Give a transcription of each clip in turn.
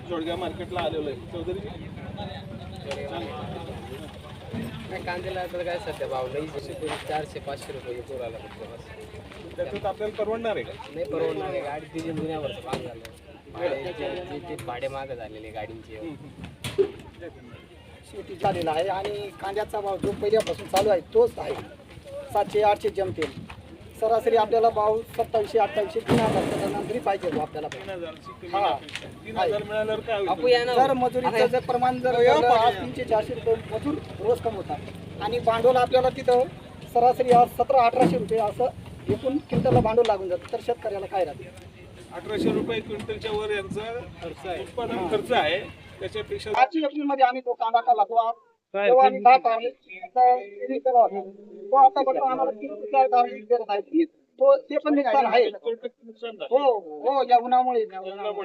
जोडगाव मार्केटला आलेलो आहे. चौधरी कांद्याला तर काय सध्या भाव नाही 400-500 रुपये पुराला फक्त. त्याच्यात आपल्याला परवडणार आहे का? नाही परवडणार आहे. गाडी तिची जुन्यावरचं भाग झालं. ते भाडे मागं झालेले गाडींचे. शेती झालेला आहे आणि कांद्याचा भाव जो पहिल्यापासून चालू आहे तोच आहे. 700-800 जमतील. सरासरी आपल्याला भाव 2700-2800 3,000 नंतरी पाहिजे भाव आपल्याला. 3,000 मिळाल्यावर काय होईल? आपू या ना. जर मजुरीचं जर प्रमाण जर 300-400 रुपये मजूर रोज कमवतात आणि भांडवल आपल्याला तिथं सरासरी 1700-1800 रुपये असं एकूण क्विंटलला भांडवल लागून जातं. तर शेतकऱ्याला काय राहते? 1800 रुपये क्विंटलच्या वर यांचा खर्च आहे, उत्पादन खर्च आहे. त्याच्यापेक्षा 8 एप्रिलमध्ये आम्ही तो कांदा काढला तेव्हा आम्ही 10 तारखे केला होता. तो आता बघा आम्हाला 3-4 तारखे देत आहे. तो ते पण नुकसान आहे. नुकसान झालं. हो या उन्हामुळे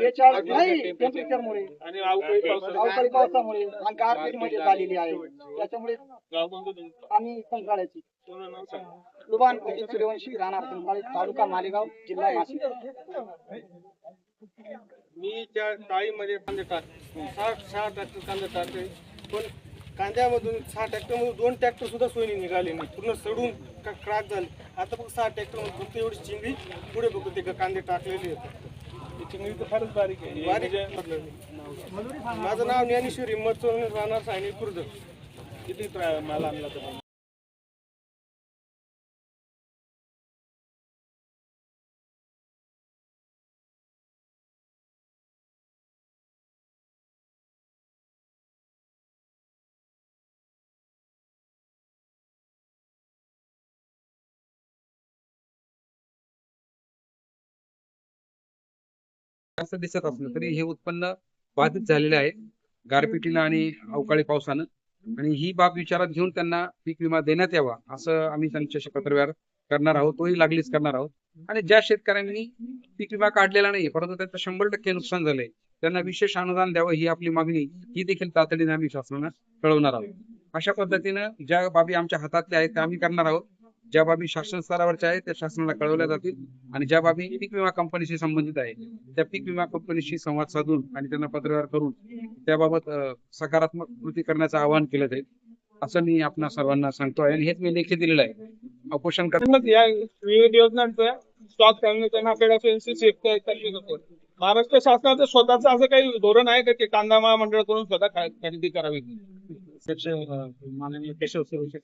याच्या नाही टेम्परेचरमुळे आणि अवकाळी पावसामुळे अवकाळी पावसामुळे आणि गारपीटमध्ये झालेली आहे. त्याच्यामुळे गाव कोणतं तुमचं? आम्ही कंटाळ्याची पूर्ण नाव सांगा. लुबान सूर्यवंशी राहणार कंटाळी तालुका मालेगाव जिल्हा नाशिक. मी त्या टाळीमध्ये कांदे टाकतो 6 ट्रॅक्टर कांदे टाकते. पण कांद्यामधून 6 ट्रॅक्टरमधून 2 ट्रॅक्टर सुद्धा सोयीने निघाले नाही. पूर्ण सडून क्रॅक झाले. आता फक्त 6 ट्रॅक्टरमध्ये फक्त एवढी चिंगडी पुढे फक्त ते कांदे टाकलेले आहेत. ही चिंगडी तर फारच बारीक आहे. बारीक. माझं नाव ज्ञानेश्वर हिम्मत चोरणे, राहणार सायनी खुर्द. किती माल आणला तुम्ही? असं दिसत असलं तरी हे उत्पन्न बाधित झालेले आहे गारपिटीनं आणि अवकाळी पावसानं. आणि ही बाब विचारात घेऊन त्यांना पीक विमा देण्यात यावा असं आम्ही त्यांच्याशी पत्रव्यवहार करणार आहोत. तोही लागलीच करणार आहोत. आणि ज्या शेतकऱ्यांनी पीक विमा काढलेला नाही परंतु त्यांचं 100% नुकसान झालंय त्यांना विशेष अनुदान द्यावं ही आपली मागणी ही देखील तातडीने आम्ही शासनाला कळवणार आहोत. अशा पद्धतीनं ज्या बाबी आमच्या हातातल्या आहेत त्या आम्ही करणार आहोत. ज्या बाबी शासन स्तरावरच्या आहेत त्या शासनाला कळवल्या जातील आणि ज्या बाबी पीक विमा कंपनीशी संबंधित आहे त्या पीक विमा कंपनीशी संवाद साधून आणि त्यांना पत्रव्यवहार करून त्याबाबत सकारात्मक कृती करण्याचं आवाहन केलं जाईल असं मी आपल्या सर्वांना सांगतो आहे. आणि हेच मी लेखी दिलेलं आहे. उपोषण या विविध योजनांचा स्टॉक महाराष्ट्र शासनाचं स्वतःचं असं काही धोरण आहे का ते कांदा महामंडळाकडून स्वतः खरेदी करावी? माननीय केशव सुरेश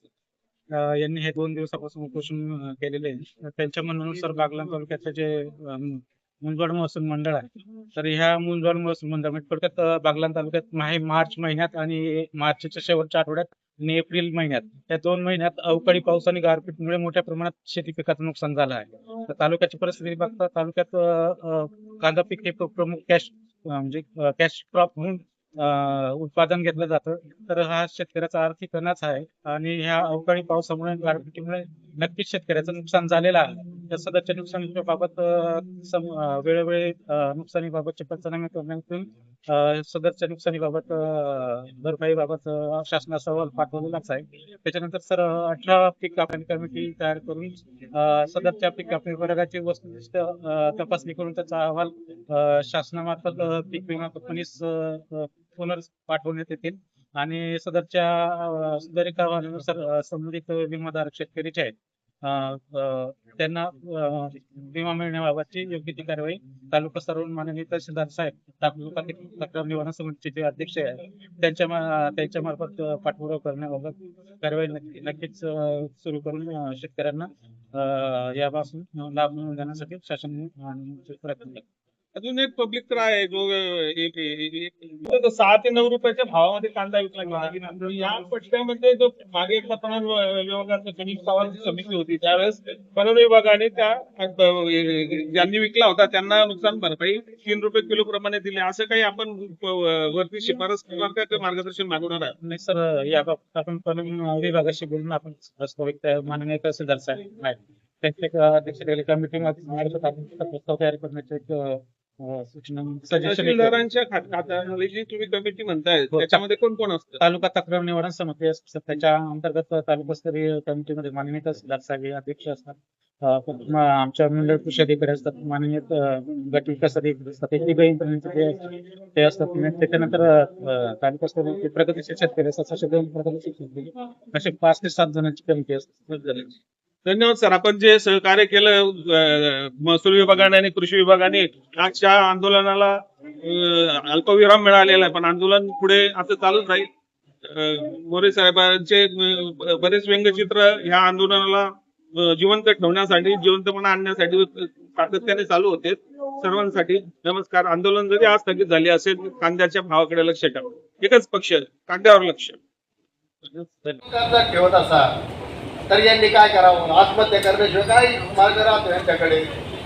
यांनी हे 2 दिवसापासून उपोषण केलेले आहे. त्यांच्या म्हणण्यानुसार बागलाण तालुक्याचे जे मुंजवाड महसूल मंडळ आहे तर ह्या मुंजवाड महसूल मंडळ म्हणजे थोडक्यात बागलाण तालुक्यात मार्च महिन्यात आणि मार्चच्या शेवटच्या आठवड्यात आणि एप्रिल महिन्यात या 2 महिन्यात अवकाळी पाऊस आणि गारपीटमुळे मोठ्या प्रमाणात शेती पिकाचं नुकसान झालं आहे. तर तालुक्याची परिस्थिती बघता तालुक्यात कांदा पीक हे प्रमुख म्हणजे कॅश क्रॉप म्हणून उत्पादन घेतलं जातं. तर हा शेतकऱ्याचा आर्थिक अनाच आहे आणि ह्या अवकाळी पावसामुळे गारपिटीमुळे नक्कीच शेतकऱ्याचं नुकसान झालेलं आहे. त्या सदरच्या नुकसानीच्या बाबत वेळोवेळी नुकसानीबाबतचे पंचनामे करण्यातून सदरच्या नुकसानीबाबत भरपाईबाबत शासनाचा अहवाल पाठवलेलाच आहे. त्याच्यानंतर सर 18 पीक कापणी कमिटी तयार करून सदरच्या पीक कापणी विभागाची वस्तुनिष्ठ तपासणी करून त्याचा अहवाल शासनामार्फत पीक विमा कंपनीस पाठवण्यात येतील आणि सुधारित अहवालानुसार संबंधित विमाधारक शेतकरी जे आहेत त्यांना विमा मिळण्याबाबतची योग्य ती कारवाई तालुका स्तरावरून माननीय तहसीलदार साहेब तालुका तक्रार निवारण समितीचे जे अध्यक्ष आहेत त्यांच्या मार्फत पाठपुरावा करण्याबाबत कारवाई नक्कीच सुरू करून शेतकऱ्यांना यापासून लाभ मिळवून देण्यासाठी शासन प्रयत्न करतो. अजून एक पब्लिक तर आहे जो 6 ते 9 रुपयाच्या भावामध्ये कांदा विकला गेला. या पट्ट्यामध्ये जो मागे एकदा पणन विभागाची समिती होती त्यावेळेस पणन विभागाने त्या ज्यांनी विकला होता त्यांना नुकसान भरपाई 3 रुपये किलो प्रमाणे दिले. असं काही आपण वरती शिफारस किंवा मार्गदर्शन मागवणार आहे? नाही सर, याबाबत आपण पणन विभागाशी बोलून आपण वास्तविक माननीय तहसीलदार साहेब त्यांच्या अध्यक्षतेखाली कमिटीमध्ये प्रस्ताव तयार करण्याचे एक तहसीलदारांच्या खात्यामध्ये जी तुम्ही कमिटी म्हणताय त्याच्यामध्ये कोण कोण असतं? तालुका तक्रार निवारण समिती असते. त्याच्या अंतर्गत तालुकास्तरीय कमिटीमध्ये माननीय तहसीलदार साहेब अध्यक्ष असतात. आमच्या मंडळ कृषी अधिकारी असतात, माननीय गट विकास अधिकारी असतात, ते तिघही ते असतात. त्याच्यानंतर तालुका स्तरावरती प्रगतीशील शेतकरी असतात, असे 2 प्रगतीशील शेतकरी, असे 5 ते 7 जणांची कमिटी असते. धन्यवाद सर. आपण जे सहकार्य केलं महसूल विभागाने आणि कृषी विभागाने, आजच्या आंदोलनाला अल्पविराम मिळालेला आहे, पण आंदोलन पुढे असं चालूच राहील. मोरे साहेबांचे बरेच व्यंगचित्र ह्या आंदोलनाला जिवंत ठेवण्यासाठी, जिवंतपणा आणण्यासाठी सातत्याने चालू होते सर्वांसाठी. नमस्कार. आंदोलन जरी आज स्थगित झाले असेल, कांद्याच्या भावाकडे लक्ष ठेवा. एकच पक्ष, कांद्यावर लक्ष. कर्ज ठेवत असाल तर यांनी काय करावं? आत्महत्या करण्याशिवाय काय मार्ग राहतो यांच्याकडे?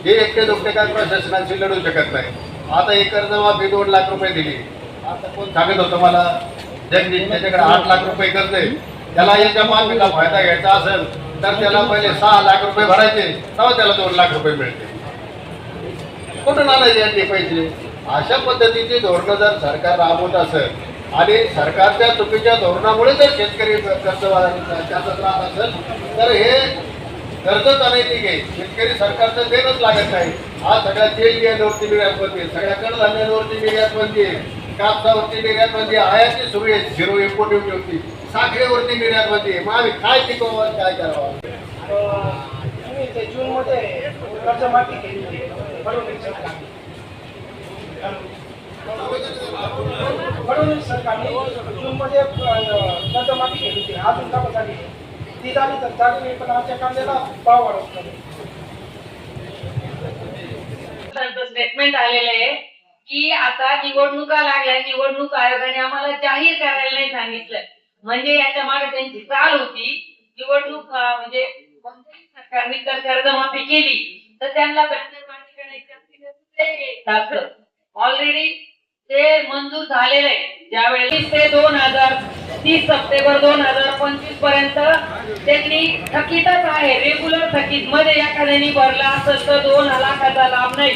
हे एकटे दुखटे काय प्रशासनाशी लढू शकत नाही. आता हे कर्जमाफी 2 लाख रुपये दिली. आता कोण सांगत होतं मला, जगदीश त्याच्याकडे 8 लाख रुपये कर्ज आहे, त्याला याच्या माफीचा फायदा घ्यायचा असेल तर त्याला पहिले 6 लाख रुपये भरायचे, तेव्हा त्याला 2 लाख रुपये मिळते. कुठून आणायचे यांचे पैसे? अशा पद्धतीची धोरणं जर सरकार राबवत असेल आणि सरकारच्या चुकीच्या धोरणामुळे जर शेतकरी कर्जबाजारीत राहत असेल तर हे कर्जच अनैतिक आहे. शेतकरी सरकारचं देणंच लागत नाही. हा सगळ्या तेल बियांवरती निर्यात बंदी, सगळ्या कडधान्यांवरती निर्यात बंदी, कापसावरती निर्यात बंदी, आयातची सुरू आहे, झिरो इम्पोर्ट ड्युटी होती, साखरेवरती निर्यात बंदी. मग आम्ही काय पिकवावं, काय करावं? तुम्ही ते जूनमध्ये कर्जमाफी केली होती फडणवीस सरकारने जूनमध्ये कर्जमाफी केली होती. अजून का झाली? ती झाली तर चालली, पण आमच्या कांद्याला भाव वाढत नाही. स्टेटमेंट आलेलं आहे की आता निवडणुका लागल्या, निवडणूक आयोगाने आम्हाला जाहीर करायला नाही सांगितलं. म्हणजे याच्या मागे त्यांची चाल होती, निवडणूक म्हणजे कोणत्याही सरकारने जर कर्जमाफी केली तर त्यांना ऑलरेडी ते मंजूर झालेलं आहे. ज्यावेळेस ते 30 सप्टेंबर 2025 पर्यंत त्यांनी थकीतच आहे, रेग्युलर थकीत मध्ये एखाद्याने भरला असेल तर 2 लाखाचा लाभ नाही.